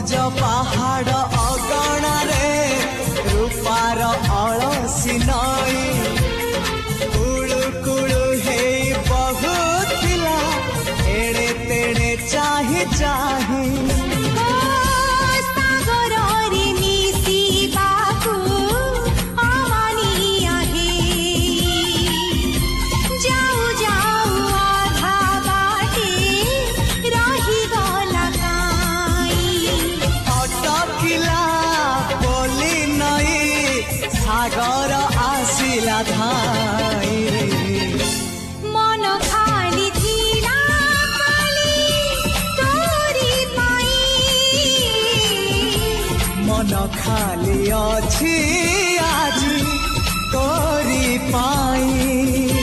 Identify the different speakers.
Speaker 1: ସବୁଜ ପାହାଡ଼ ଅଗଣାରେ ରୂପାର ଅଳସି ନଈ କୁଳୁ କୁଳୁ ହେଇ ବହୁଥିଲା ଏଣେ ତେଣେ ଚାହିଁ ଚାହିଁ सागर आसिला धाई
Speaker 2: मन खाली थिला खाली तोरी पाई
Speaker 1: मन खाली अछि आजी तोरी पाई।